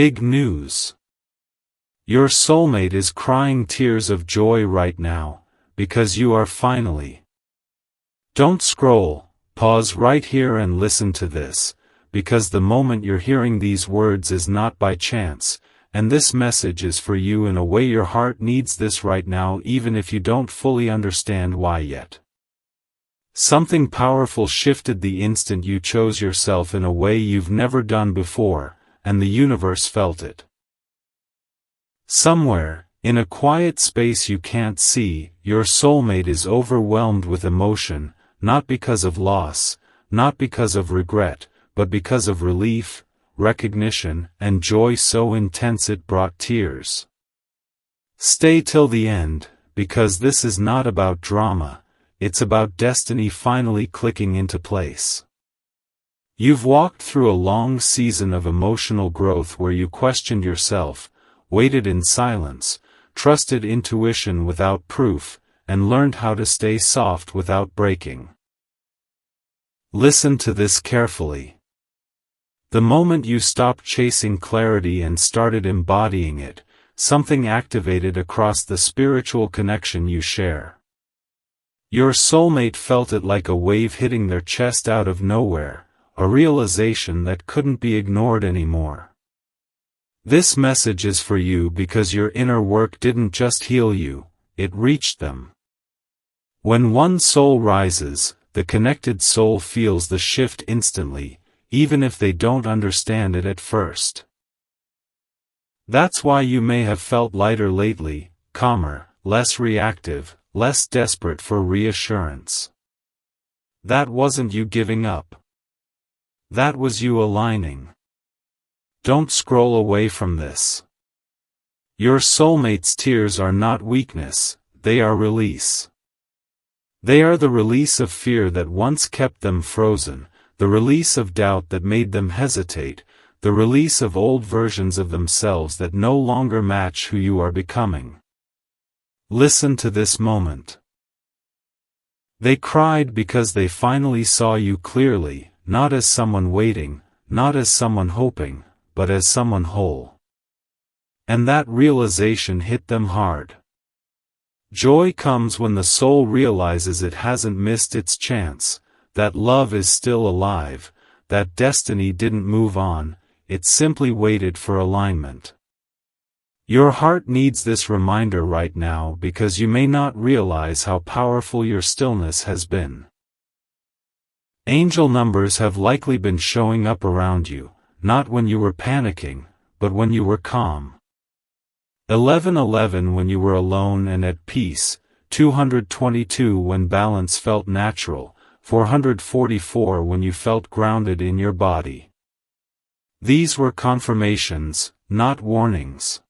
Big news. Your soulmate is crying tears of joy right now, because you are finally. Don't scroll, pause right here and listen to this, because the moment you're hearing these words is not by chance, and this message is for you in a way your heart needs this right now even if you don't fully understand why yet. Something powerful shifted the instant you chose yourself in a way you've never done before, and the universe felt it. Somewhere, in a quiet space you can't see, your soulmate is overwhelmed with emotion, not because of loss, not because of regret, but because of relief, recognition, and joy so intense it brought tears. Stay till the end, because this is not about drama, it's about destiny finally clicking into place. You've walked through a long season of emotional growth where you questioned yourself, waited in silence, trusted intuition without proof, and learned how to stay soft without breaking. Listen to this carefully. The moment you stopped chasing clarity and started embodying it, something activated across the spiritual connection you share. Your soulmate felt it like a wave hitting their chest out of nowhere, a realization that couldn't be ignored anymore. This message is for you because your inner work didn't just heal you, it reached them. When one soul rises, the connected soul feels the shift instantly, even if they don't understand it at first. That's why you may have felt lighter lately, calmer, less reactive, less desperate for reassurance. That wasn't you giving up. That was you aligning. Don't scroll away from this. Your soulmate's tears are not weakness, they are release. They are the release of fear that once kept them frozen, the release of doubt that made them hesitate, the release of old versions of themselves that no longer match who you are becoming. Listen to this moment. They cried because they finally saw you clearly, not as someone waiting, not as someone hoping, but as someone whole. And that realization hit them hard. Joy comes when the soul realizes it hasn't missed its chance, that love is still alive, that destiny didn't move on, it simply waited for alignment. Your heart needs this reminder right now because you may not realize how powerful your stillness has been. Angel numbers have likely been showing up around you, not when you were panicking, but when you were calm. 1111 when you were alone and at peace, 222 when balance felt natural, 444 when you felt grounded in your body. These were confirmations, not warnings.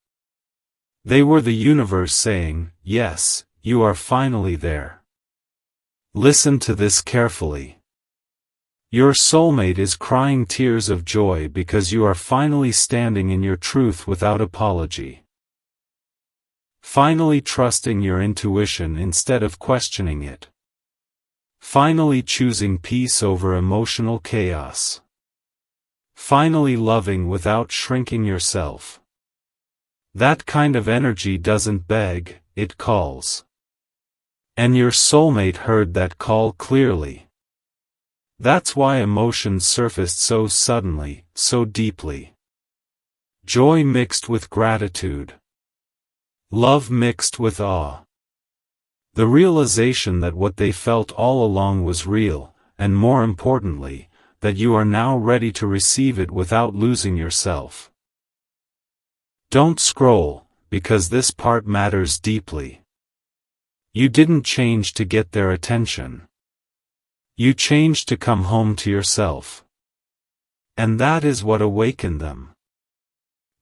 They were the universe saying, yes, you are finally there. Listen to this carefully. Your soulmate is crying tears of joy because you are finally standing in your truth without apology. Finally trusting your intuition instead of questioning it. Finally choosing peace over emotional chaos. Finally loving without shrinking yourself. That kind of energy doesn't beg, it calls. And your soulmate heard that call clearly. That's why emotions surfaced so suddenly, so deeply. Joy mixed with gratitude. Love mixed with awe. The realization that what they felt all along was real, and more importantly, that you are now ready to receive it without losing yourself. Don't scroll, because this part matters deeply. You didn't change to get their attention. You changed to come home to yourself. And that is what awakened them.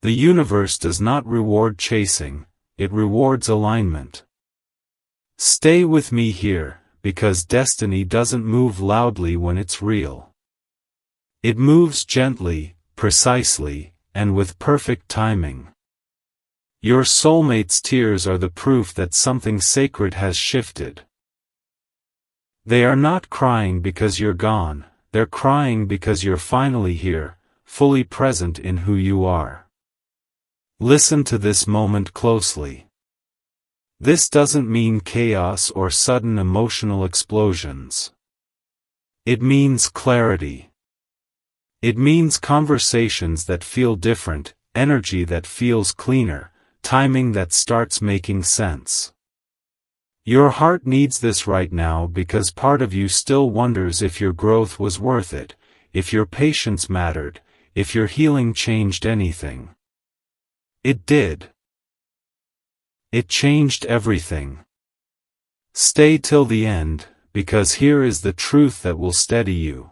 The universe does not reward chasing, it rewards alignment. Stay with me here, because destiny doesn't move loudly when it's real. It moves gently, precisely, and with perfect timing. Your soulmate's tears are the proof that something sacred has shifted. They are not crying because you're gone, they're crying because you're finally here, fully present in who you are. Listen to this moment closely. This doesn't mean chaos or sudden emotional explosions. It means clarity. It means conversations that feel different, energy that feels cleaner, timing that starts making sense. Your heart needs this right now because part of you still wonders if your growth was worth it, if your patience mattered, if your healing changed anything. It did. It changed everything. Stay till the end, because here is the truth that will steady you.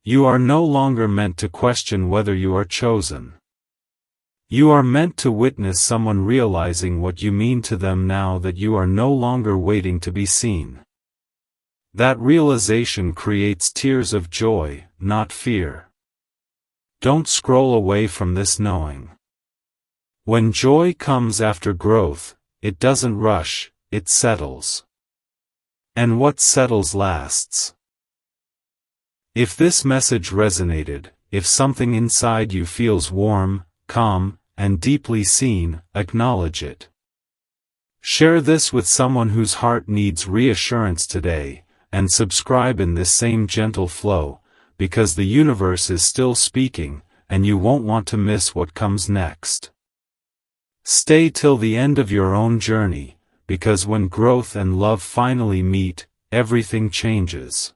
You are no longer meant to question whether you are chosen. You are meant to witness someone realizing what you mean to them now that you are no longer waiting to be seen. That realization creates tears of joy, not fear. Don't scroll away from this knowing. When joy comes after growth, it doesn't rush, it settles. And what settles lasts. If this message resonated, if something inside you feels warm, calm, and deeply seen, acknowledge it. Share this with someone whose heart needs reassurance today, and subscribe in this same gentle flow, because the universe is still speaking, and you won't want to miss what comes next. Stay till the end of your own journey, because when growth and love finally meet, everything changes.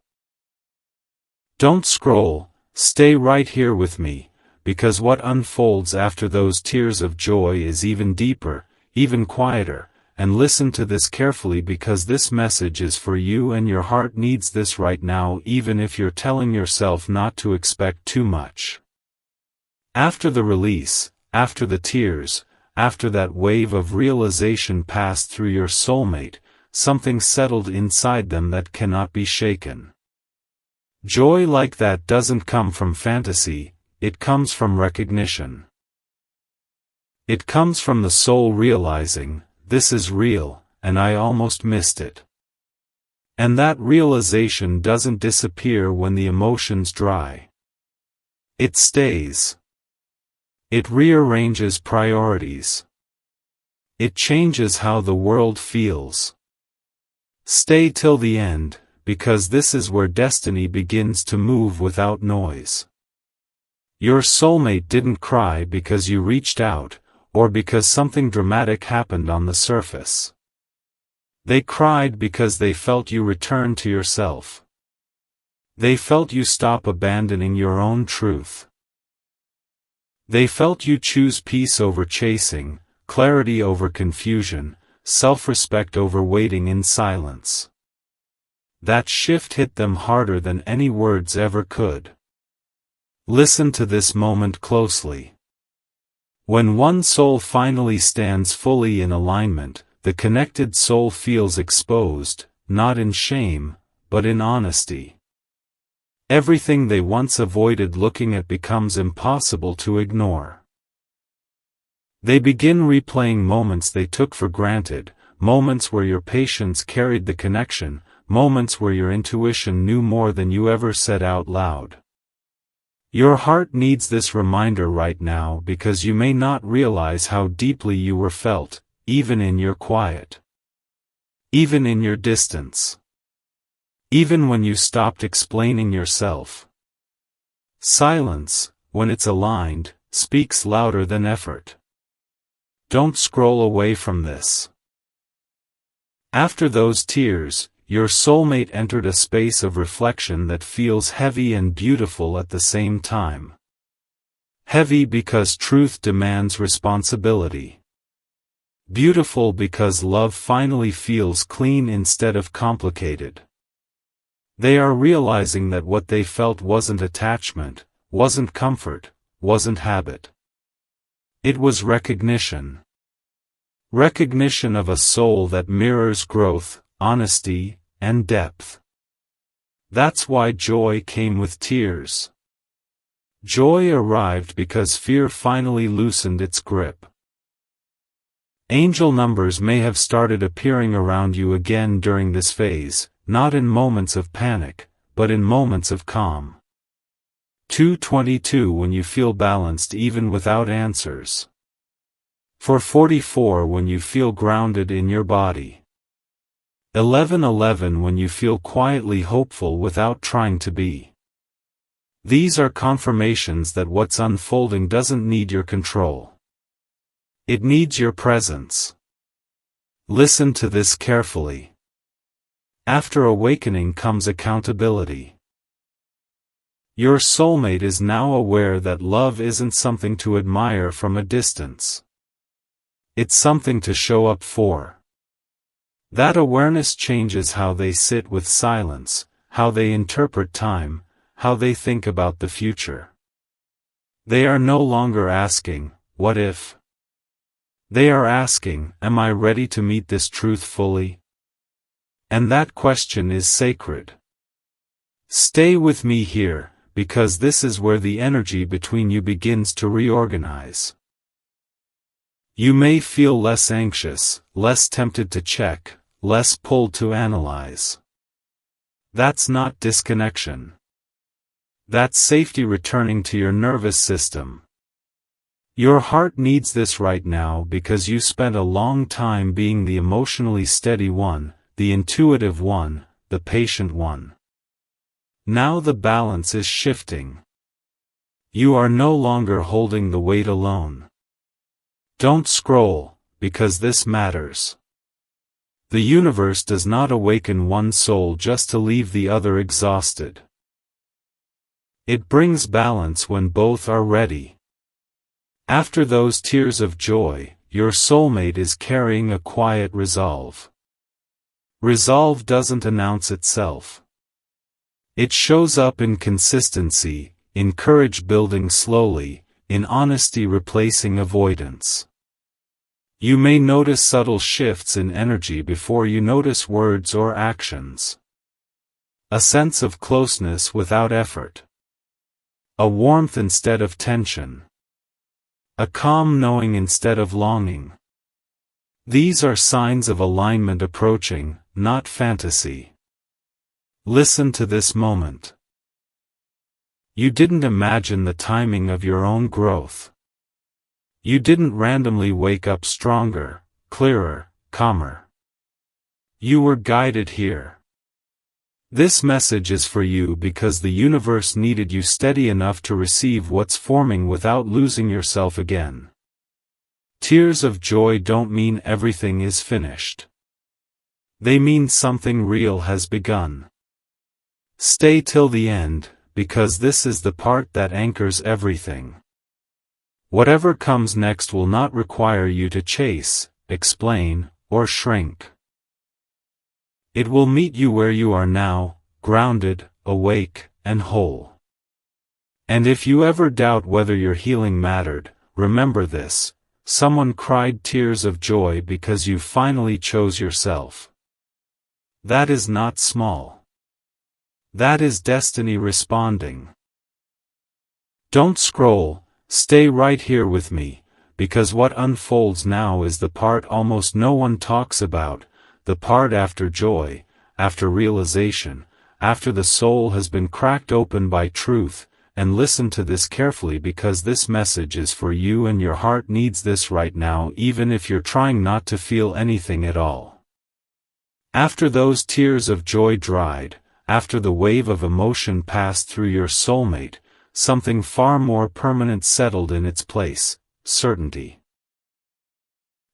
Don't scroll, stay right here with me, because what unfolds after those tears of joy is even deeper, even quieter, and listen to this carefully because this message is for you and your heart needs this right now even if you're telling yourself not to expect too much. After the release, after the tears, after that wave of realization passed through your soulmate, something settled inside them that cannot be shaken. Joy like that doesn't come from fantasy, it comes from recognition. It comes from the soul realizing, this is real, and I almost missed it. And that realization doesn't disappear when the emotions dry. It stays. It rearranges priorities. It changes how the world feels. Stay till the end, because this is where destiny begins to move without noise. Your soulmate didn't cry because you reached out, or because something dramatic happened on the surface. They cried because they felt you return to yourself. They felt you stop abandoning your own truth. They felt you choose peace over chasing, clarity over confusion, self-respect over waiting in silence. That shift hit them harder than any words ever could. Listen to this moment closely. When one soul finally stands fully in alignment, the connected soul feels exposed, not in shame, but in honesty. Everything they once avoided looking at becomes impossible to ignore. They begin replaying moments they took for granted, moments where your patience carried the connection, moments where your intuition knew more than you ever said out loud. Your heart needs this reminder right now because you may not realize how deeply you were felt, even in your quiet. Even in your distance. Even when you stopped explaining yourself. Silence, when it's aligned, speaks louder than effort. Don't scroll away from this. After those tears, your soulmate entered a space of reflection that feels heavy and beautiful at the same time. Heavy because truth demands responsibility. Beautiful because love finally feels clean instead of complicated. They are realizing that what they felt wasn't attachment, wasn't comfort, wasn't habit. It was recognition. Recognition of a soul that mirrors growth, honesty, and depth. That's why joy came with tears. Joy arrived because fear finally loosened its grip. Angel numbers may have started appearing around you again during this phase, not in moments of panic, but in moments of calm. 222 when you feel balanced even without answers. For 44 when you feel grounded in your body. 11:11 when you feel quietly hopeful without trying to be. These are confirmations that what's unfolding doesn't need your control. It needs your presence. Listen to this carefully. After awakening comes accountability. Your soulmate is now aware that love isn't something to admire from a distance. It's something to show up for. That awareness changes how they sit with silence, how they interpret time, how they think about the future. They are no longer asking, "What if?" They are asking, "Am I ready to meet this truth fully?" And that question is sacred. Stay with me here, because this is where the energy between you begins to reorganize. You may feel less anxious, less tempted to check, less pulled to analyze. That's not disconnection. That's safety returning to your nervous system. Your heart needs this right now because you spent a long time being the emotionally steady one, the intuitive one, the patient one. Now the balance is shifting. You are no longer holding the weight alone. Don't scroll, because this matters. The universe does not awaken one soul just to leave the other exhausted. It brings balance when both are ready. After those tears of joy, your soulmate is carrying a quiet resolve. Resolve doesn't announce itself. It shows up in consistency, in courage building slowly, in honesty replacing avoidance. You may notice subtle shifts in energy before you notice words or actions. A sense of closeness without effort. A warmth instead of tension. A calm knowing instead of longing. These are signs of alignment approaching, not fantasy. Listen to this moment. You didn't imagine the timing of your own growth. You didn't randomly wake up stronger, clearer, calmer. You were guided here. This message is for you because the universe needed you steady enough to receive what's forming without losing yourself again. Tears of joy don't mean everything is finished. They mean something real has begun. Stay till the end, because this is the part that anchors everything. Whatever comes next will not require you to chase, explain, or shrink. It will meet you where you are now, grounded, awake, and whole. And if you ever doubt whether your healing mattered, remember this: someone cried tears of joy because you finally chose yourself. That is not small. That is destiny responding. Don't scroll, stay right here with me, because what unfolds now is the part almost no one talks about, the part after joy, after realization, after the soul has been cracked open by truth. And listen to this carefully because this message is for you and your heart needs this right now even if you're trying not to feel anything at all. After those tears of joy dried, after the wave of emotion passed through your soulmate, something far more permanent settled in its place: certainty.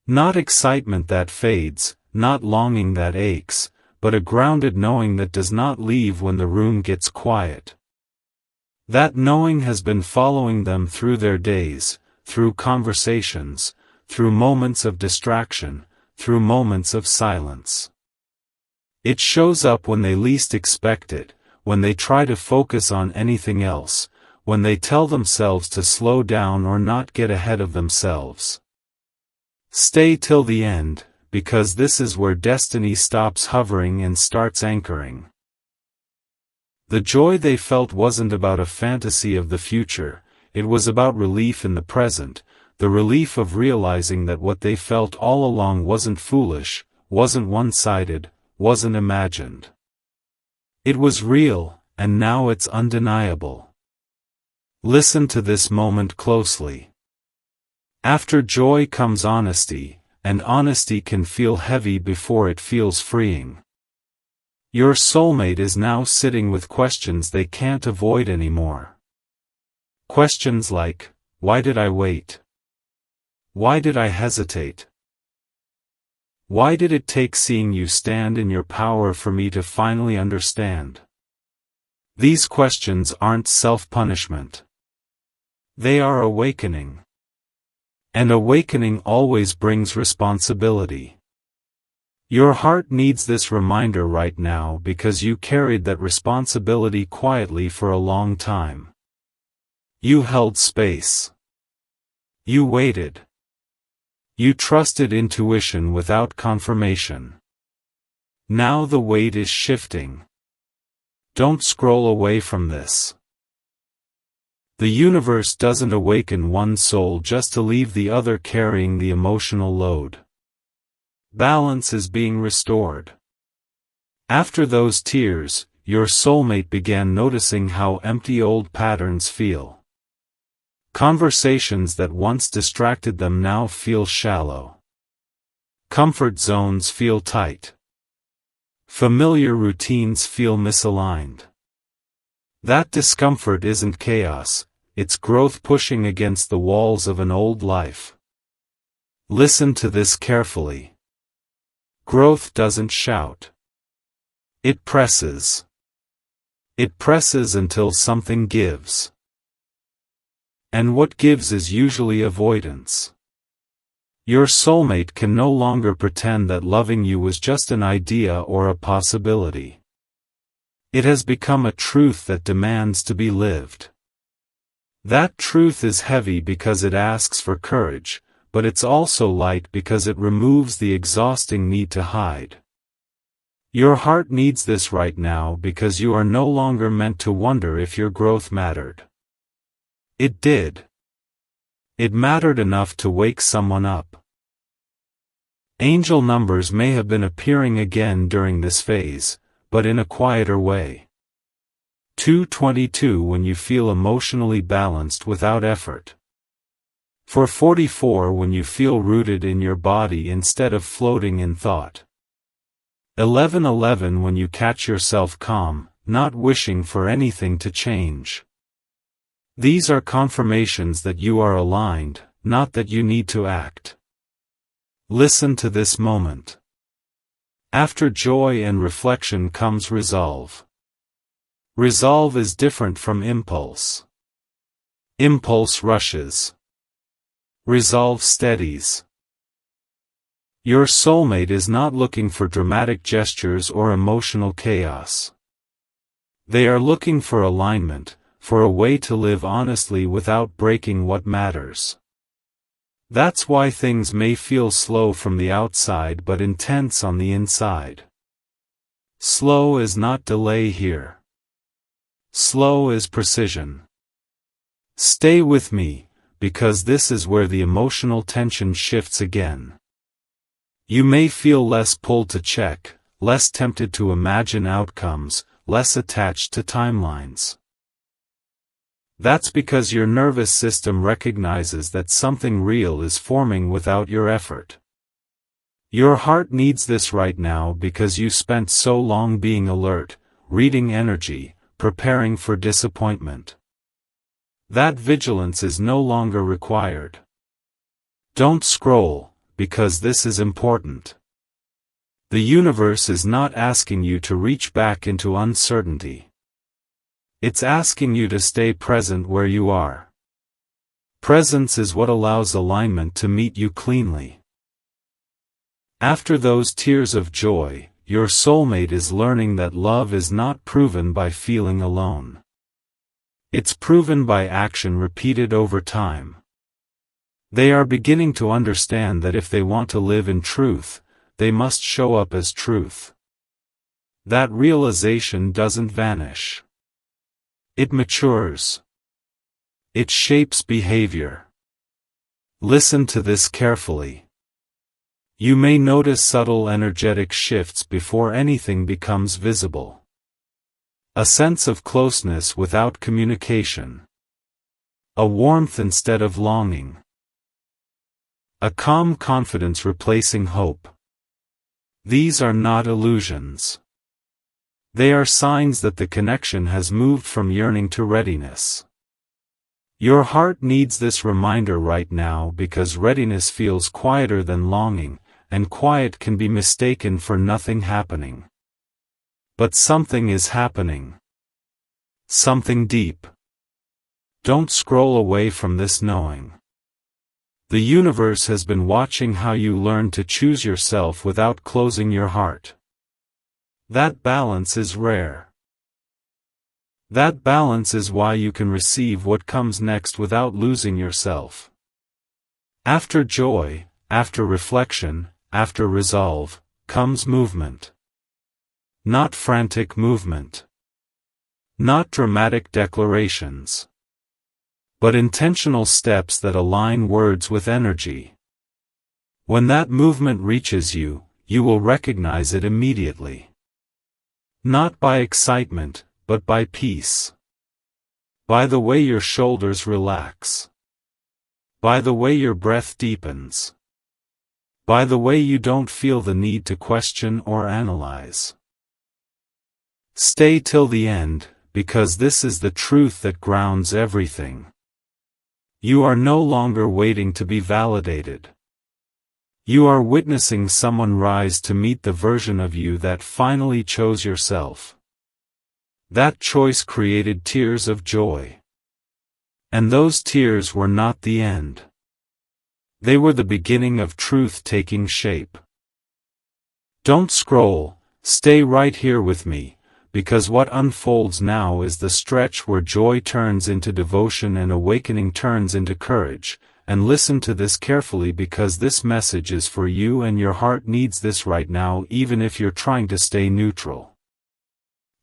Not excitement that fades, not longing that aches, but a grounded knowing that does not leave when the room gets quiet. That knowing has been following them through their days, through conversations, through moments of distraction, through moments of silence. It shows up when they least expect it, when they try to focus on anything else, when they tell themselves to slow down or not get ahead of themselves. Stay till the end, because this is where destiny stops hovering and starts anchoring. The joy they felt wasn't about a fantasy of the future, it was about relief in the present, the relief of realizing that what they felt all along wasn't foolish, wasn't one-sided, wasn't imagined. It was real, and now it's undeniable. Listen to this moment closely. After joy comes honesty, and honesty can feel heavy before it feels freeing. Your soulmate is now sitting with questions they can't avoid anymore. Questions like, why did I wait? Why did I hesitate? Why did it take seeing you stand in your power for me to finally understand? These questions aren't self-punishment. They are awakening. And awakening always brings responsibility. Your heart needs this reminder right now because you carried that responsibility quietly for a long time. You held space. You waited. You trusted intuition without confirmation. Now the weight is shifting. Don't scroll away from this. The universe doesn't awaken one soul just to leave the other carrying the emotional load. Balance is being restored. After those tears, your soulmate began noticing how empty old patterns feel. Conversations that once distracted them now feel shallow. Comfort zones feel tight. Familiar routines feel misaligned. That discomfort isn't chaos, it's growth pushing against the walls of an old life. Listen to this carefully. Growth doesn't shout. It presses. It presses until something gives. And what gives is usually avoidance. Your soulmate can no longer pretend that loving you was just an idea or a possibility. It has become a truth that demands to be lived. That truth is heavy because it asks for courage, but it's also light because it removes the exhausting need to hide. Your heart needs this right now because you are no longer meant to wonder if your growth mattered. It did. It mattered enough to wake someone up. Angel numbers may have been appearing again during this phase, but in a quieter way. 222 when you feel emotionally balanced without effort. 444 when you feel rooted in your body instead of floating in thought. 1111 when you catch yourself calm, not wishing for anything to change. These are confirmations that you are aligned, not that you need to act. Listen to this moment. After joy and reflection comes resolve. Resolve is different from impulse. Impulse rushes. Resolve steadies. Your soulmate is not looking for dramatic gestures or emotional chaos. They are looking for alignment, for a way to live honestly without breaking what matters. That's why things may feel slow from the outside but intense on the inside. Slow is not delay here. Slow is precision. Stay with me, because this is where the emotional tension shifts again. You may feel less pulled to check, less tempted to imagine outcomes, less attached to timelines. That's because your nervous system recognizes that something real is forming without your effort. Your heart needs this right now because you spent so long being alert, reading energy, preparing for disappointment. That vigilance is no longer required. Don't scroll, because this is important. The universe is not asking you to reach back into uncertainty. It's asking you to stay present where you are. Presence is what allows alignment to meet you cleanly. After those tears of joy, your soulmate is learning that love is not proven by feeling alone. It's proven by action repeated over time. They are beginning to understand that if they want to live in truth, they must show up as truth. That realization doesn't vanish. It matures. It shapes behavior. Listen to this carefully. You may notice subtle energetic shifts before anything becomes visible. A sense of closeness without communication. A warmth instead of longing. A calm confidence replacing hope. These are not illusions. They are signs that the connection has moved from yearning to readiness. Your heart needs this reminder right now because readiness feels quieter than longing, and quiet can be mistaken for nothing happening. But something is happening. Something deep. Don't scroll away from this knowing. The universe has been watching how you learn to choose yourself without closing your heart. That balance is rare. That balance is why you can receive what comes next without losing yourself. After joy, after reflection, after resolve, comes movement. Not frantic movement. Not dramatic declarations. But intentional steps that align words with energy. When that movement reaches you, you will recognize it immediately. Not by excitement, but by peace. By the way your shoulders relax. By the way your breath deepens. By the way you don't feel the need to question or analyze. Stay till the end, because this is the truth that grounds everything. You are no longer waiting to be validated. You are witnessing someone rise to meet the version of you that finally chose yourself. That choice created tears of joy. And those tears were not the end. They were the beginning of truth taking shape. Don't scroll, stay right here with me, because what unfolds now is the stretch where joy turns into devotion and awakening turns into courage, and listen to this carefully because this message is for you and your heart needs this right now even if you're trying to stay neutral.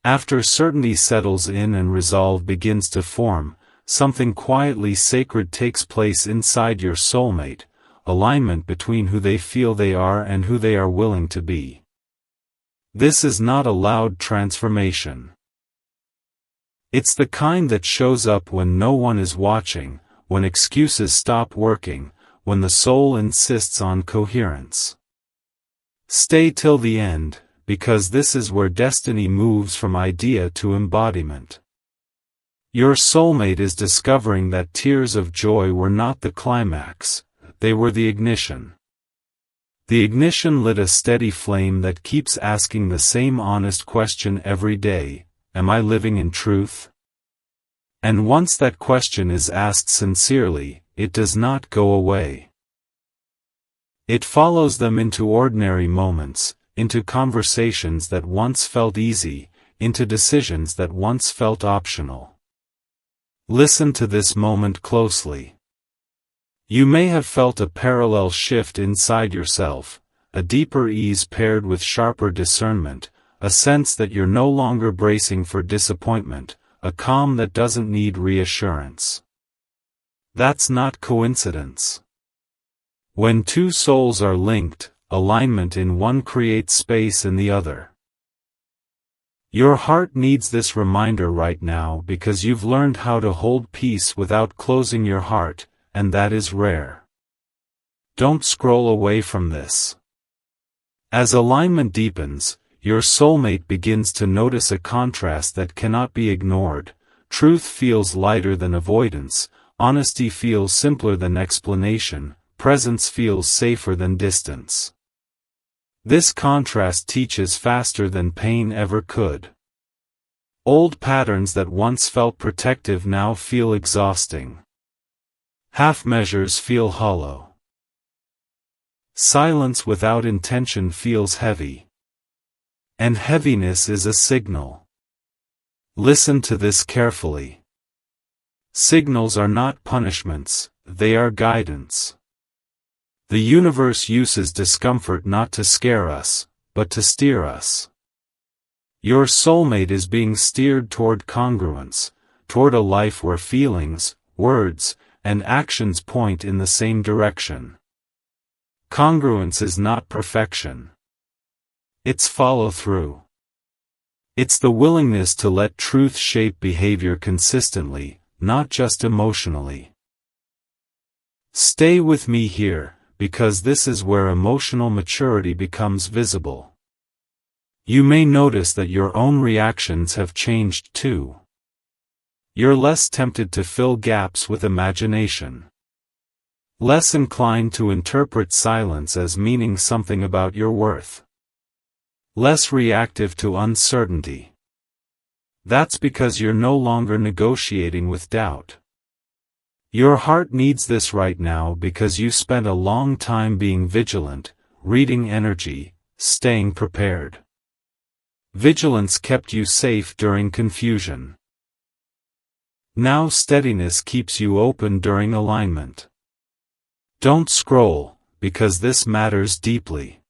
After certainty settles in and resolve begins to form, something quietly sacred takes place inside your soulmate, alignment between who they feel they are and who they are willing to be. This is not a loud transformation. It's the kind that shows up when no one is watching, when excuses stop working, when the soul insists on coherence. Stay till the end, because this is where destiny moves from idea to embodiment. Your soulmate is discovering that tears of joy were not the climax, they were the ignition. The ignition lit a steady flame that keeps asking the same honest question every day, am I living in truth? And once that question is asked sincerely, it does not go away. It follows them into ordinary moments, into conversations that once felt easy, into decisions that once felt optional. Listen to this moment closely. You may have felt a parallel shift inside yourself, a deeper ease paired with sharper discernment, a sense that you're no longer bracing for disappointment, a calm that doesn't need reassurance. That's not coincidence. When two souls are linked, alignment in one creates space in the other. Your heart needs this reminder right now because you've learned how to hold peace without closing your heart, and that is rare. Don't scroll away from this. As alignment deepens, your soulmate begins to notice a contrast that cannot be ignored. Truth feels lighter than avoidance, honesty feels simpler than explanation, presence feels safer than distance. This contrast teaches faster than pain ever could. Old patterns that once felt protective now feel exhausting. Half measures feel hollow. Silence without intention feels heavy. And heaviness is a signal. Listen to this carefully. Signals are not punishments, they are guidance. The universe uses discomfort not to scare us, but to steer us. Your soulmate is being steered toward congruence, toward a life where feelings, words, and actions point in the same direction. Congruence is not perfection. It's follow-through. It's the willingness to let truth shape behavior consistently, not just emotionally. Stay with me here, because this is where emotional maturity becomes visible. You may notice that your own reactions have changed too. You're less tempted to fill gaps with imagination. Less inclined to interpret silence as meaning something about your worth. Less reactive to uncertainty. That's because you're no longer negotiating with doubt. Your heart needs this right now because you spent a long time being vigilant, reading energy, staying prepared. Vigilance kept you safe during confusion. Now steadiness keeps you open during alignment. Don't scroll, because this matters deeply.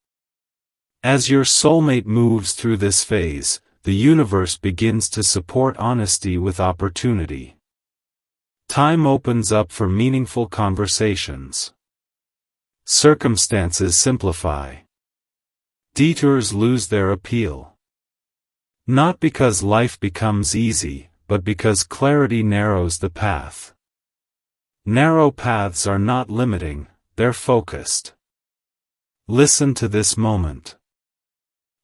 As your soulmate moves through this phase, the universe begins to support honesty with opportunity. Time opens up for meaningful conversations. Circumstances simplify. Detours lose their appeal. Not because life becomes easy, but because clarity narrows the path. Narrow paths are not limiting, they're focused. Listen to this moment.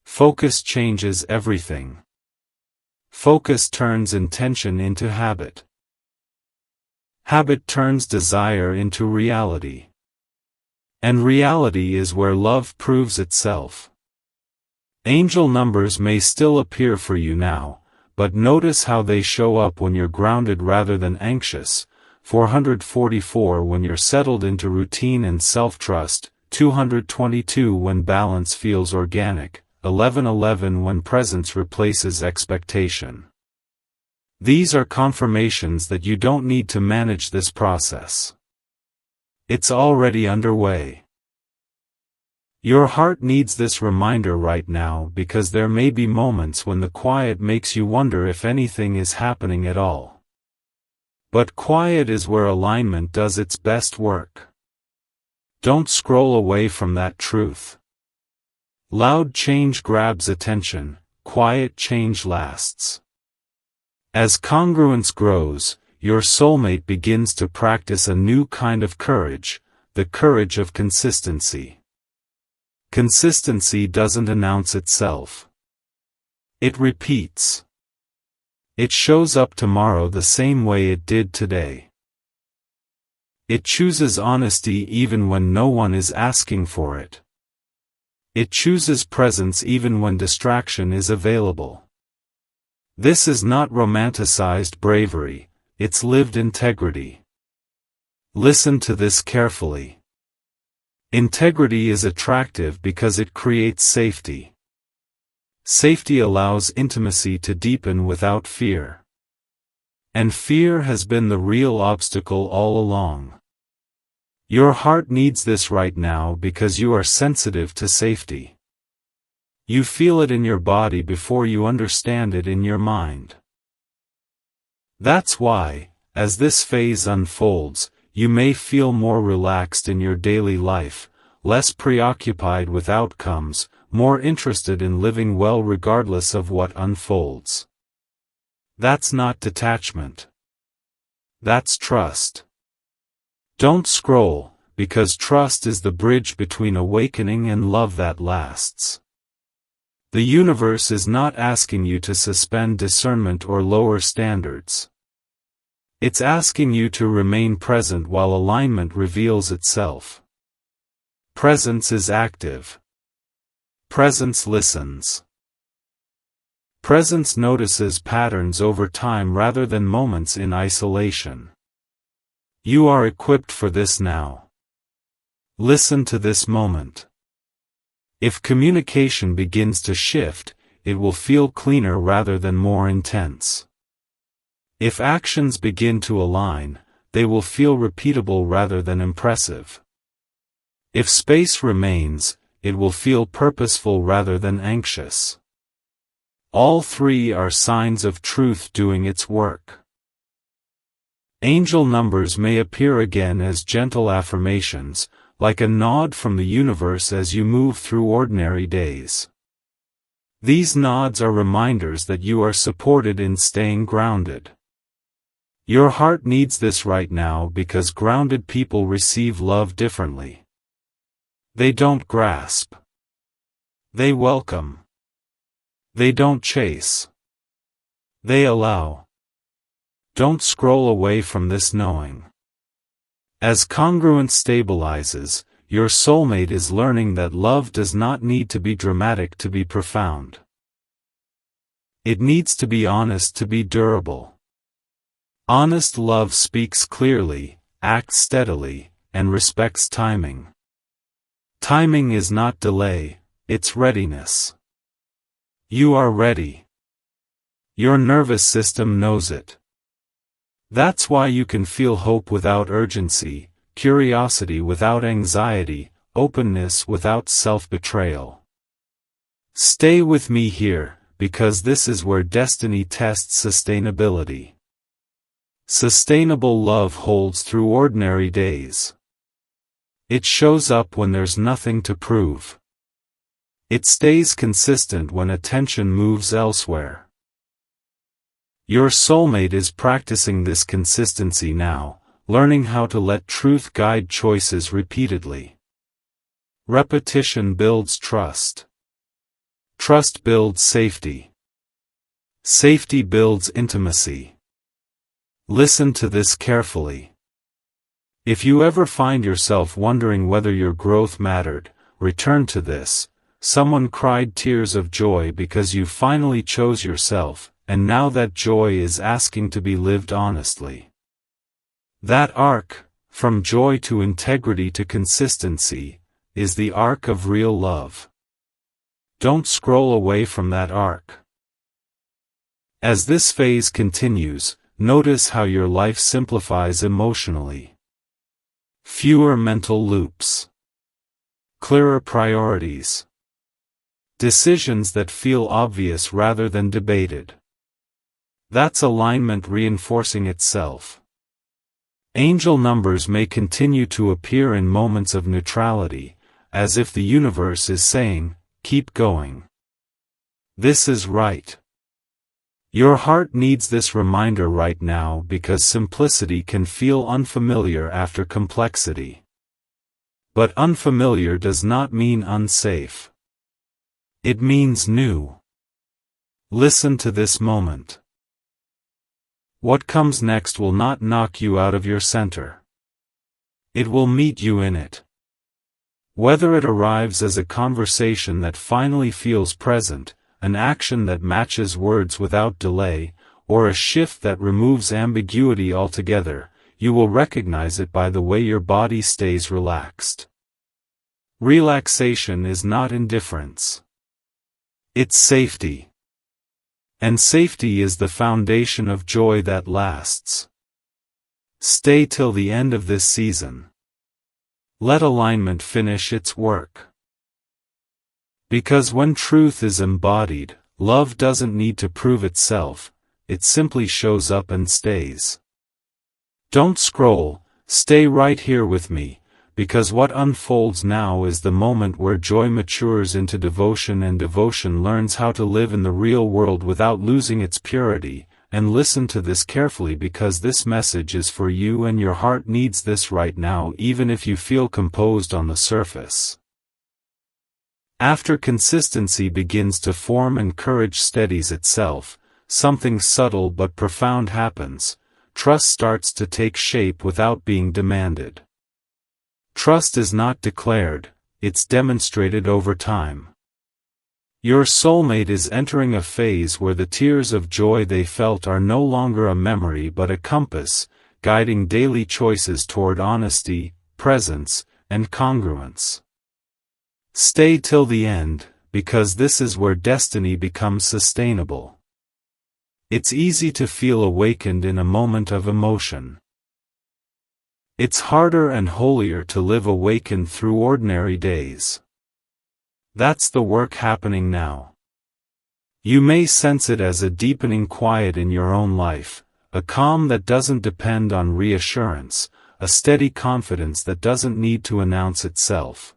Focus changes everything. Focus turns intention into habit. Habit turns desire into reality. And reality is where love proves itself. Angel numbers may still appear for you now, but notice how they show up when you're grounded rather than anxious. 444 when you're settled into routine and self-trust, 222 when balance feels organic, 1111 when presence replaces expectation. These are confirmations that you don't need to manage this process. It's already underway. Your heart needs this reminder right now because there may be moments when the quiet makes you wonder if anything is happening at all. But quiet is where alignment does its best work. Don't scroll away from that truth. Loud change grabs attention, quiet change lasts. As congruence grows, your soulmate begins to practice a new kind of courage, the courage of consistency. Consistency doesn't announce itself. It repeats. It shows up tomorrow the same way it did today. It chooses honesty even when no one is asking for it. It chooses presence even when distraction is available. This is not romanticized bravery, it's lived integrity. Listen to this carefully. Integrity is attractive because it creates safety. Safety allows intimacy to deepen without fear. And fear has been the real obstacle all along. Your heart needs this right now because you are sensitive to safety. You feel it in your body before you understand it in your mind. That's why, as this phase unfolds, you may feel more relaxed in your daily life, less preoccupied with outcomes, more interested in living well regardless of what unfolds. That's not detachment. That's trust. Don't scroll, because trust is the bridge between awakening and love that lasts. The universe is not asking you to suspend discernment or lower standards. It's asking you to remain present while alignment reveals itself. Presence is active. Presence listens. Presence notices patterns over time rather than moments in isolation. You are equipped for this now. Listen to this moment. If communication begins to shift, it will feel cleaner rather than more intense. If actions begin to align, they will feel repeatable rather than impressive. If space remains, it will feel purposeful rather than anxious. All three are signs of truth doing its work. Angel numbers may appear again as gentle affirmations, like a nod from the universe as you move through ordinary days. These nods are reminders that you are supported in staying grounded. Your heart needs this right now because grounded people receive love differently. They don't grasp. They welcome. They don't chase. They allow. Don't scroll away from this knowing. As congruence stabilizes, your soulmate is learning that love does not need to be dramatic to be profound. It needs to be honest to be durable. Honest love speaks clearly, acts steadily, and respects timing. Timing is not delay, it's readiness. You are ready. Your nervous system knows it. That's why you can feel hope without urgency, curiosity without anxiety, openness without self-betrayal. Stay with me here, because this is where destiny tests sustainability. Sustainable love holds through ordinary days. It shows up when there's nothing to prove. It stays consistent when attention moves elsewhere. Your soulmate is practicing this consistency now, learning how to let truth guide choices repeatedly. Repetition builds trust. Trust builds safety. Safety builds intimacy. Listen to this carefully. If you ever find yourself wondering whether your growth mattered, return to this. Someone cried tears of joy because you finally chose yourself, and now that joy is asking to be lived honestly. That arc, from joy to integrity to consistency, is the arc of real love. Don't scroll away from that arc. As this phase continues, notice how your life simplifies emotionally. Fewer mental loops. Clearer priorities. Decisions that feel obvious rather than debated. That's alignment reinforcing itself. Angel numbers may continue to appear in moments of neutrality, as if the universe is saying, keep going. This is right. Your heart needs this reminder right now because simplicity can feel unfamiliar after complexity. But unfamiliar does not mean unsafe. It means new. Listen to this moment. What comes next will not knock you out of your center. It will meet you in it. Whether it arrives as a conversation that finally feels present, an action that matches words without delay, or a shift that removes ambiguity altogether, you will recognize it by the way your body stays relaxed. Relaxation is not indifference. It's safety. And safety is the foundation of joy that lasts. Stay till the end of this season. Let alignment finish its work. Because when truth is embodied, love doesn't need to prove itself, it simply shows up and stays. Don't scroll, stay right here with me, because what unfolds now is the moment where joy matures into devotion and devotion learns how to live in the real world without losing its purity. And listen to this carefully because this message is for you and your heart needs this right now even if you feel composed on the surface. After consistency begins to form and courage steadies itself, something subtle but profound happens. Trust starts to take shape without being demanded. Trust is not declared, it's demonstrated over time. Your soulmate is entering a phase where the tears of joy they felt are no longer a memory but a compass, guiding daily choices toward honesty, presence, and congruence. Stay till the end, because this is where destiny becomes sustainable. It's easy to feel awakened in a moment of emotion. It's harder and holier to live awakened through ordinary days. That's the work happening now. You may sense it as a deepening quiet in your own life, a calm that doesn't depend on reassurance, a steady confidence that doesn't need to announce itself.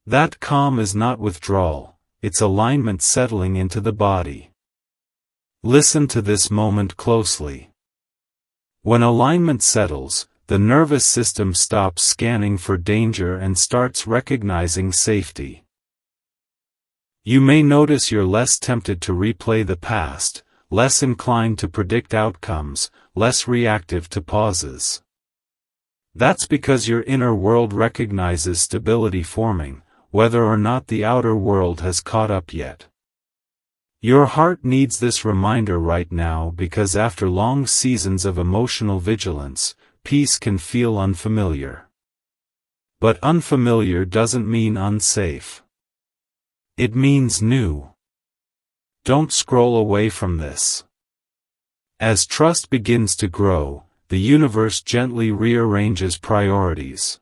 That calm is not withdrawal, it's alignment settling into the body. Listen to this moment closely. When alignment settles, the nervous system stops scanning for danger and starts recognizing safety. You may notice you're less tempted to replay the past, less inclined to predict outcomes, less reactive to pauses. That's because your inner world recognizes stability forming, whether or not the outer world has caught up yet. Your heart needs this reminder right now because after long seasons of emotional vigilance, peace can feel unfamiliar. But unfamiliar doesn't mean unsafe. It means new. Don't scroll away from this. As trust begins to grow, the universe gently rearranges priorities.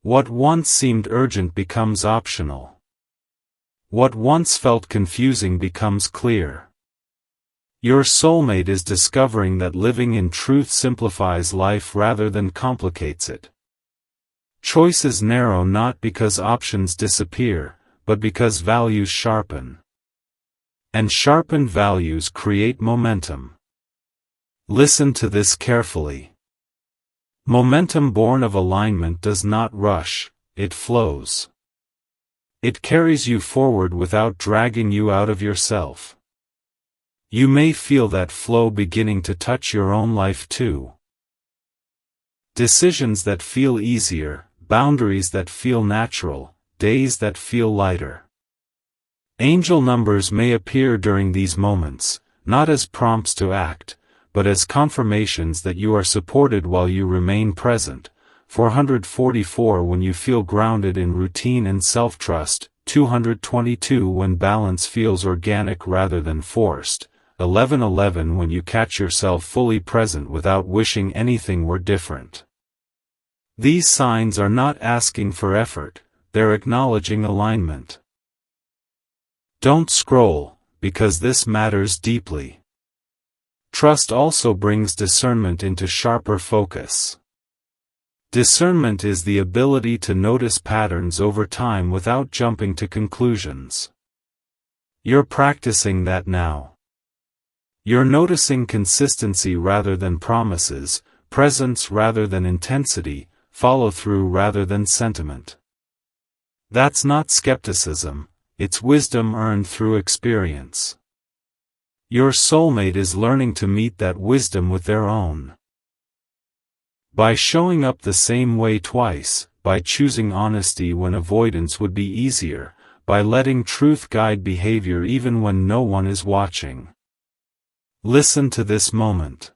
What once seemed urgent becomes optional. What once felt confusing becomes clear. Your soulmate is discovering that living in truth simplifies life rather than complicates it. Choices narrow not because options disappear, but because values sharpen. And sharpened values create momentum. Listen to this carefully. Momentum born of alignment does not rush, it flows. It carries you forward without dragging you out of yourself. You may feel that flow beginning to touch your own life too. Decisions that feel easier, boundaries that feel natural, days that feel lighter. Angel numbers may appear during these moments, not as prompts to act, but as confirmations that you are supported while you remain present. 444 when you feel grounded in routine and self-trust, 222 when balance feels organic rather than forced, 1111 when you catch yourself fully present without wishing anything were different. These signs are not asking for effort, they're acknowledging alignment. Don't scroll, because this matters deeply. Trust also brings discernment into sharper focus. Discernment is the ability to notice patterns over time without jumping to conclusions. You're practicing that now. You're noticing consistency rather than promises, presence rather than intensity, follow-through rather than sentiment. That's not skepticism, it's wisdom earned through experience. Your soulmate is learning to meet that wisdom with their own. By showing up the same way twice, by choosing honesty when avoidance would be easier, by letting truth guide behavior even when no one is watching. Listen to this moment.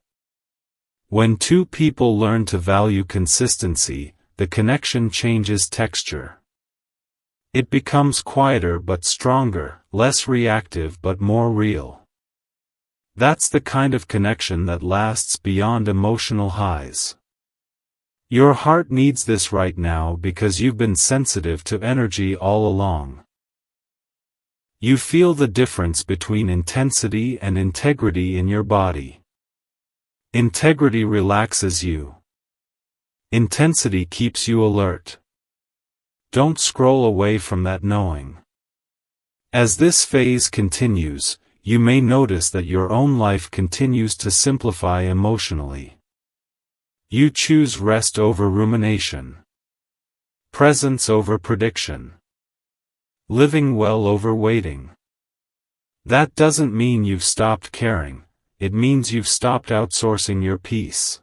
When two people learn to value consistency, the connection changes texture. It becomes quieter but stronger, less reactive but more real. That's the kind of connection that lasts beyond emotional highs. Your heart needs this right now because you've been sensitive to energy all along. You feel the difference between intensity and integrity in your body. Integrity relaxes you. Intensity keeps you alert. Don't scroll away from that knowing. As this phase continues, you may notice that your own life continues to simplify emotionally. You choose rest over rumination. Presence over prediction. Living well over waiting. That doesn't mean you've stopped caring, it means you've stopped outsourcing your peace.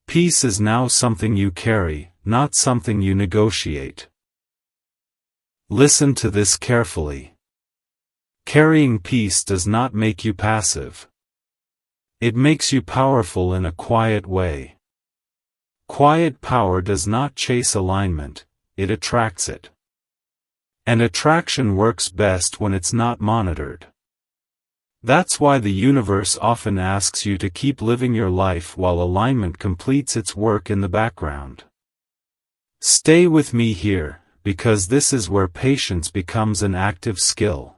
Peace is now something you carry, not something you negotiate. Listen to this carefully. Carrying peace does not make you passive. It makes you powerful in a quiet way. Quiet power does not chase alignment, it attracts it. And attraction works best when it's not monitored. That's why the universe often asks you to keep living your life while alignment completes its work in the background. Stay with me here, because this is where patience becomes an active skill.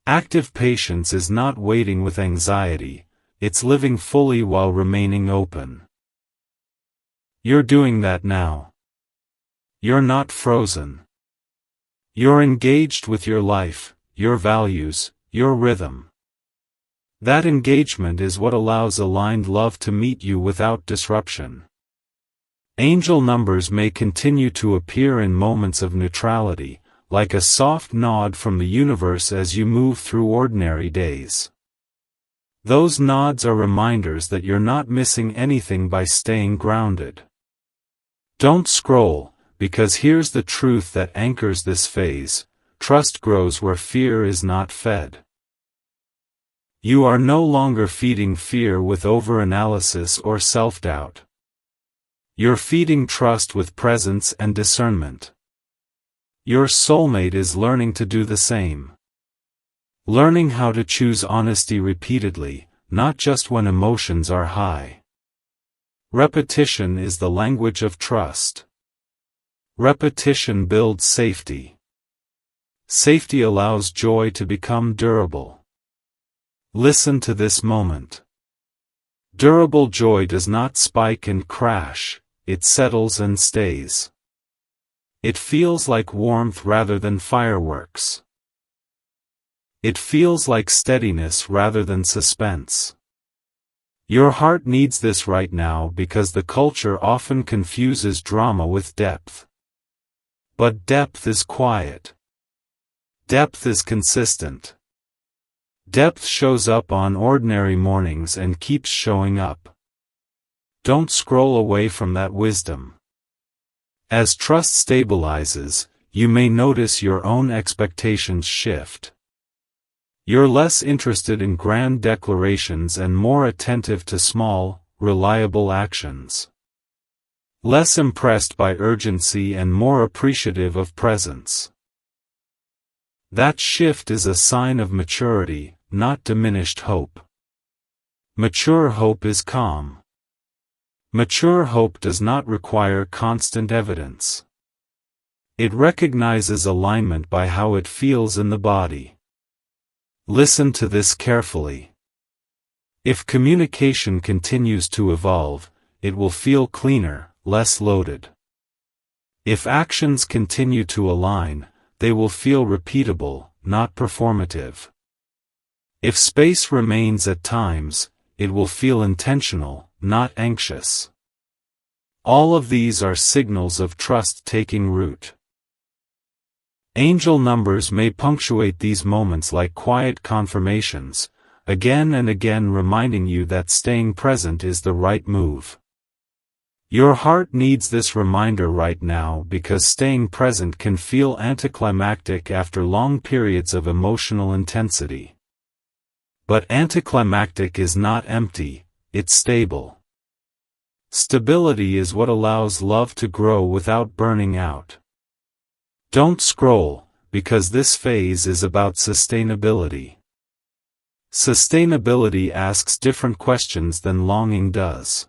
Active patience is not waiting with anxiety, it's living fully while remaining open. You're doing that now. You're not frozen. You're engaged with your life, your values, your rhythm. That engagement is what allows aligned love to meet you without disruption. Angel numbers may continue to appear in moments of neutrality, like a soft nod from the universe as you move through ordinary days. Those nods are reminders that you're not missing anything by staying grounded. Don't scroll, because here's the truth that anchors this phase: trust grows where fear is not fed. You are no longer feeding fear with overanalysis or self-doubt. You're feeding trust with presence and discernment. Your soulmate is learning to do the same. Learning how to choose honesty repeatedly, not just when emotions are high. Repetition is the language of trust. Repetition builds safety. Safety allows joy to become durable. Listen to this moment. Durable joy does not spike and crash, it settles and stays. It feels like warmth rather than fireworks. It feels like steadiness rather than suspense. Your heart needs this right now because the culture often confuses drama with depth. But depth is quiet. Depth is consistent. Depth shows up on ordinary mornings and keeps showing up. Don't scroll away from that wisdom. As trust stabilizes, you may notice your own expectations shift. You're less interested in grand declarations and more attentive to small, reliable actions. Less impressed by urgency and more appreciative of presence. That shift is a sign of maturity, not diminished hope. Mature hope is calm. Mature hope does not require constant evidence. It recognizes alignment by how it feels in the body. Listen to this carefully. If communication continues to evolve, it will feel cleaner, less loaded. If actions continue to align, they will feel repeatable, not performative. If space remains at times, it will feel intentional, not anxious. All of these are signals of trust taking root. Angel numbers may punctuate these moments like quiet confirmations, again and again reminding you that staying present is the right move. Your heart needs this reminder right now because staying present can feel anticlimactic after long periods of emotional intensity. But anticlimactic is not empty, it's stable. Stability is what allows love to grow without burning out. Don't scroll, because this phase is about sustainability. Sustainability asks different questions than longing does.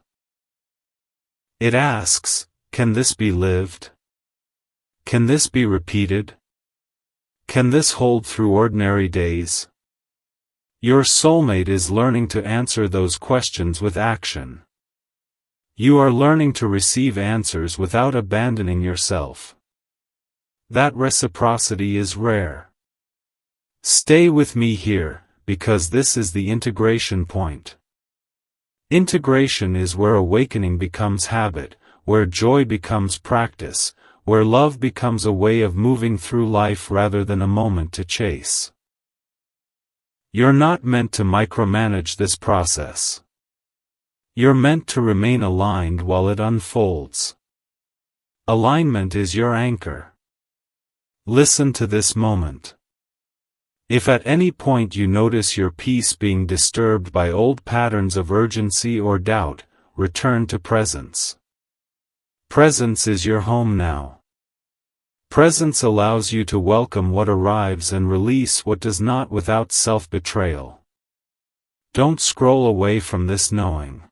It asks, can this be lived? Can this be repeated? Can this hold through ordinary days? Your soulmate is learning to answer those questions with action. You are learning to receive answers without abandoning yourself. That reciprocity is rare. Stay with me here, because this is the integration point. Integration is where awakening becomes habit, where joy becomes practice, where love becomes a way of moving through life rather than a moment to chase. You're not meant to micromanage this process. You're meant to remain aligned while it unfolds. Alignment is your anchor. Listen to this moment. If at any point you notice your peace being disturbed by old patterns of urgency or doubt, return to presence. Presence is your home now. Presence allows you to welcome what arrives and release what does not without self-betrayal. Don't scroll away from this knowing.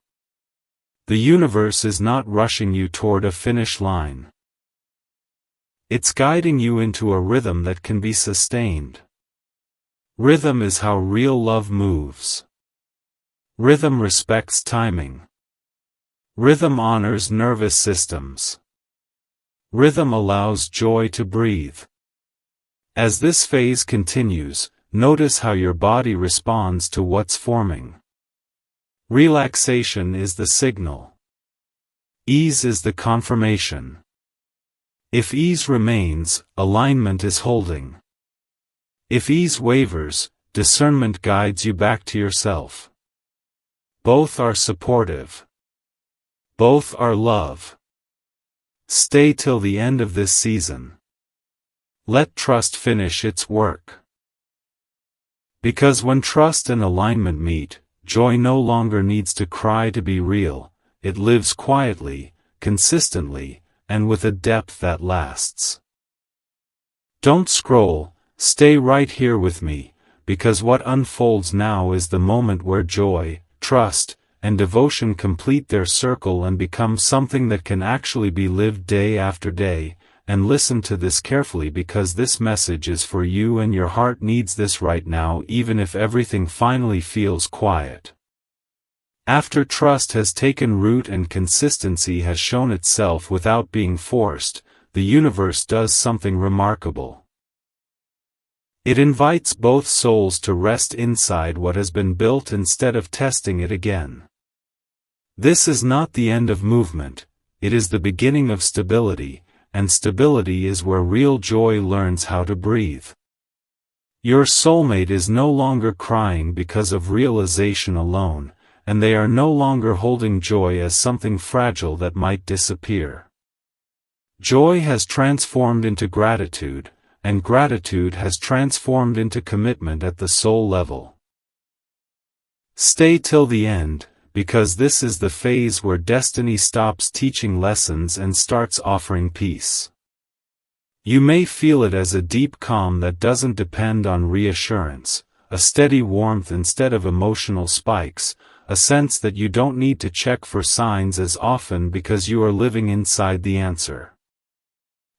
The universe is not rushing you toward a finish line. It's guiding you into a rhythm that can be sustained. Rhythm is how real love moves. Rhythm respects timing. Rhythm honors nervous systems. Rhythm allows joy to breathe. As this phase continues, notice how your body responds to what's forming. Relaxation is the signal. Ease is the confirmation. If ease remains, alignment is holding. If ease wavers, discernment guides you back to yourself. Both are supportive. Both are love. Stay till the end of this season. Let trust finish its work. Because when trust and alignment meet, joy no longer needs to cry to be real, it lives quietly, consistently, and with a depth that lasts. Don't scroll, stay right here with me, because what unfolds now is the moment where joy, trust, and devotion complete their circle and become something that can actually be lived day after day. And listen to this carefully, because this message is for you and your heart needs this right now, even if everything finally feels quiet. After trust has taken root and consistency has shown itself without being forced, the universe does something remarkable. It invites both souls to rest inside what has been built instead of testing it again. This is not the end of movement, it is the beginning of stability. And stability is where real joy learns how to breathe. Your soulmate is no longer crying because of realization alone, and they are no longer holding joy as something fragile that might disappear. Joy has transformed into gratitude, and gratitude has transformed into commitment at the soul level. Stay till the end, because this is the phase where destiny stops teaching lessons and starts offering peace. You may feel it as a deep calm that doesn't depend on reassurance, a steady warmth instead of emotional spikes, a sense that you don't need to check for signs as often because you are living inside the answer.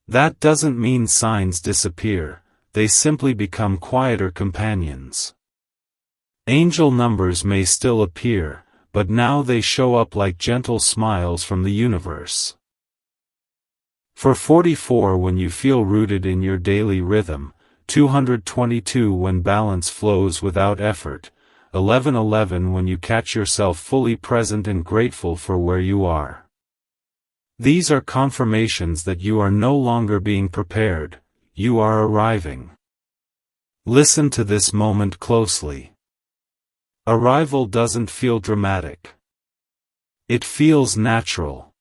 That doesn't mean signs disappear, they simply become quieter companions. Angel numbers may still appear, but now they show up like gentle smiles from the universe. For 44, when you feel rooted in your daily rhythm, 222 when balance flows without effort, 1111 when you catch yourself fully present and grateful for where you are. These are confirmations that you are no longer being prepared, you are arriving. Listen to this moment closely. Arrival doesn't feel dramatic. It feels natural.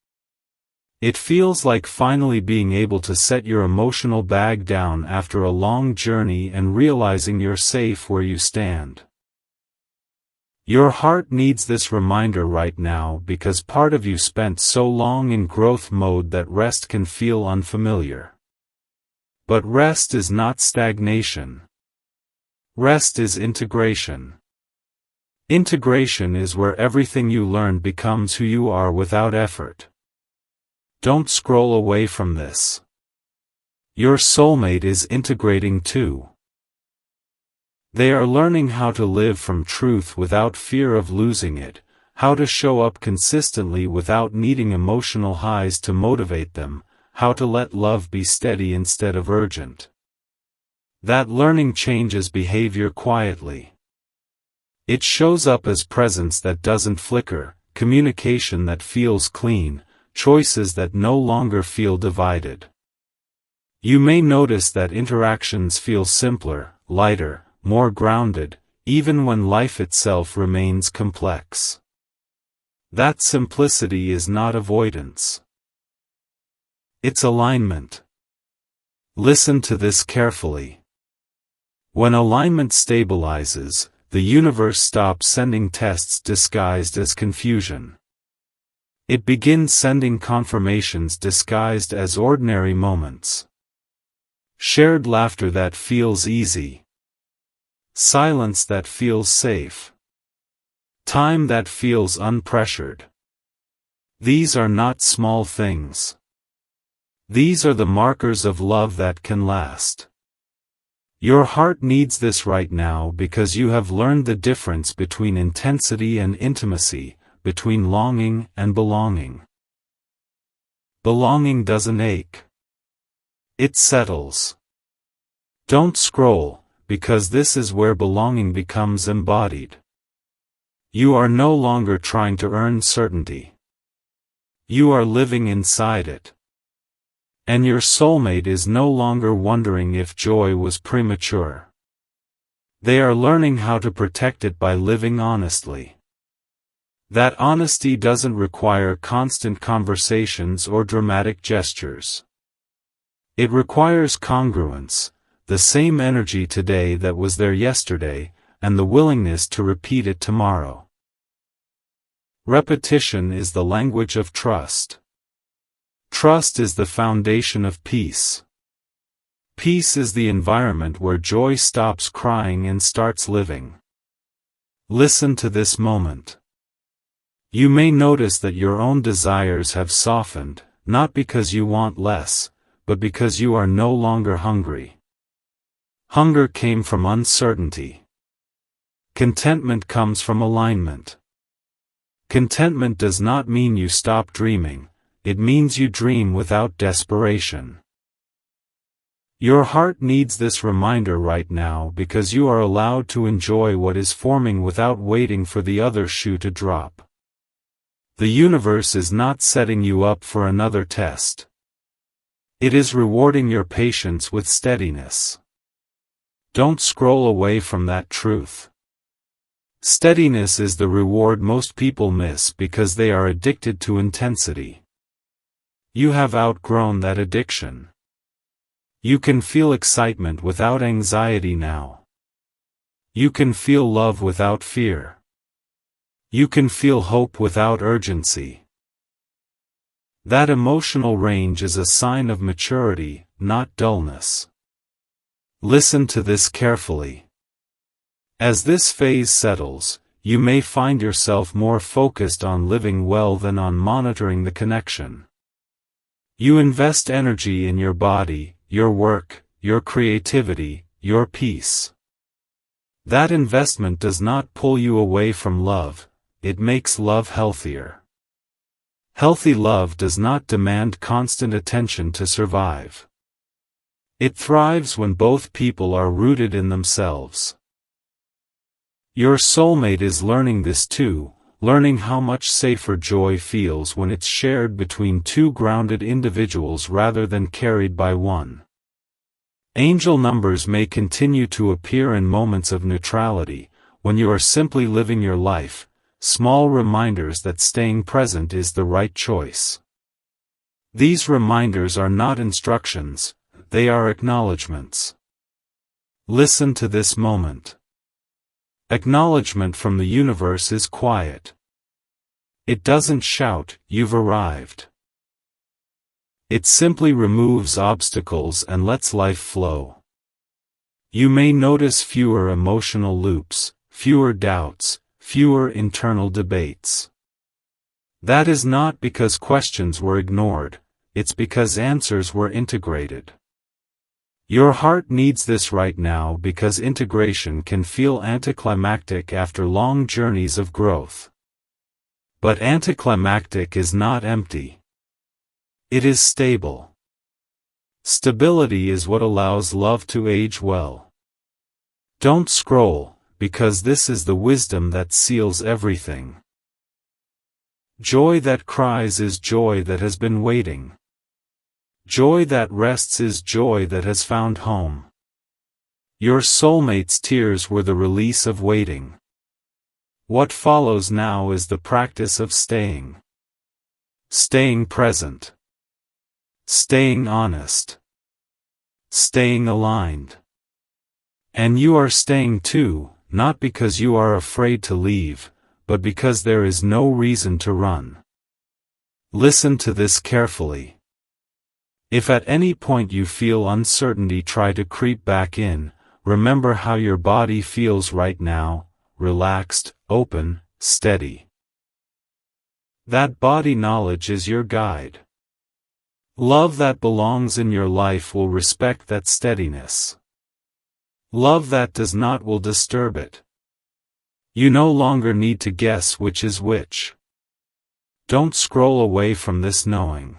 It feels like finally being able to set your emotional bag down after a long journey and realizing you're safe where you stand. Your heart needs this reminder right now because part of you spent so long in growth mode that rest can feel unfamiliar. But rest is not stagnation. Rest is integration. Integration is where everything you learn becomes who you are without effort. Don't scroll away from this. Your soulmate is integrating too. They are learning how to live from truth without fear of losing it, how to show up consistently without needing emotional highs to motivate them, how to let love be steady instead of urgent. That learning changes behavior quietly. It shows up as presence that doesn't flicker, communication that feels clean, choices that no longer feel divided. You may notice that interactions feel simpler, lighter, more grounded, even when life itself remains complex. That simplicity is not avoidance. It's alignment. Listen to this carefully. When alignment stabilizes, the universe stops sending tests disguised as confusion. It begins sending confirmations disguised as ordinary moments. Shared laughter that feels easy. Silence that feels safe. Time that feels unpressured. These are not small things. These are the markers of love that can last. Your heart needs this right now because you have learned the difference between intensity and intimacy, between longing and belonging. Belonging doesn't ache. It settles. Don't scroll, because this is where belonging becomes embodied. You are no longer trying to earn certainty. You are living inside it. And your soulmate is no longer wondering if joy was premature. They are learning how to protect it by living honestly. That honesty doesn't require constant conversations or dramatic gestures. It requires congruence, the same energy today that was there yesterday, and the willingness to repeat it tomorrow. Repetition is the language of trust. Trust is the foundation of peace. Peace is the environment where joy stops crying and starts living. Listen to this moment. You may notice that your own desires have softened, not because you want less, but because you are no longer hungry. Hunger came from uncertainty. Contentment comes from alignment. Contentment does not mean you stop dreaming, it means you dream without desperation. Your heart needs this reminder right now because you are allowed to enjoy what is forming without waiting for the other shoe to drop. The universe is not setting you up for another test. It is rewarding your patience with steadiness. Don't scroll away from that truth. Steadiness is the reward most people miss because they are addicted to intensity. You have outgrown that addiction. You can feel excitement without anxiety now. You can feel love without fear. You can feel hope without urgency. That emotional range is a sign of maturity, not dullness. Listen to this carefully. As this phase settles, you may find yourself more focused on living well than on monitoring the connection. You invest energy in your body, your work, your creativity, your peace. That investment does not pull you away from love, it makes love healthier. Healthy love does not demand constant attention to survive. It thrives when both people are rooted in themselves. Your soulmate is learning this too, learning how much safer joy feels when it's shared between two grounded individuals rather than carried by one. Angel numbers may continue to appear in moments of neutrality, when you are simply living your life, small reminders that staying present is the right choice. These reminders are not instructions, they are acknowledgments. Listen to this moment. Acknowledgement from the universe is quiet. It doesn't shout, "You've arrived." It simply removes obstacles and lets life flow. You may notice fewer emotional loops, fewer doubts, fewer internal debates. That is not because questions were ignored, it's because answers were integrated. Your heart needs this right now because integration can feel anticlimactic after long journeys of growth. But anticlimactic is not empty. It is stable. Stability is what allows love to age well. Don't scroll, because this is the wisdom that seals everything. Joy that cries is joy that has been waiting. Joy that rests is joy that has found home. Your soulmate's tears were the release of waiting. What follows now is the practice of staying. Staying present. Staying honest. Staying aligned. And you are staying too, not because you are afraid to leave, but because there is no reason to run. Listen to this carefully. If at any point you feel uncertainty try to creep back in, remember how your body feels right now, relaxed, open, steady. That body knowledge is your guide. Love that belongs in your life will respect that steadiness. Love that does not will disturb it. You no longer need to guess which is which. Don't scroll away from this knowing.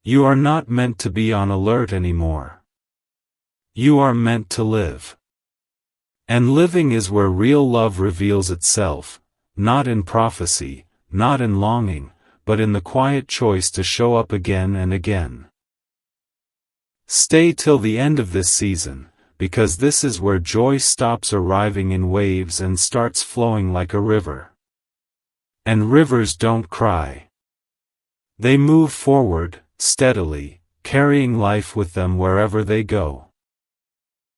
You are not meant to be on alert anymore. You are meant to live. And living is where real love reveals itself, not in prophecy, not in longing, but in the quiet choice to show up again and again. Stay till the end of this season, because this is where joy stops arriving in waves and starts flowing like a river. And rivers don't cry. They move forward, steadily, carrying life with them wherever they go.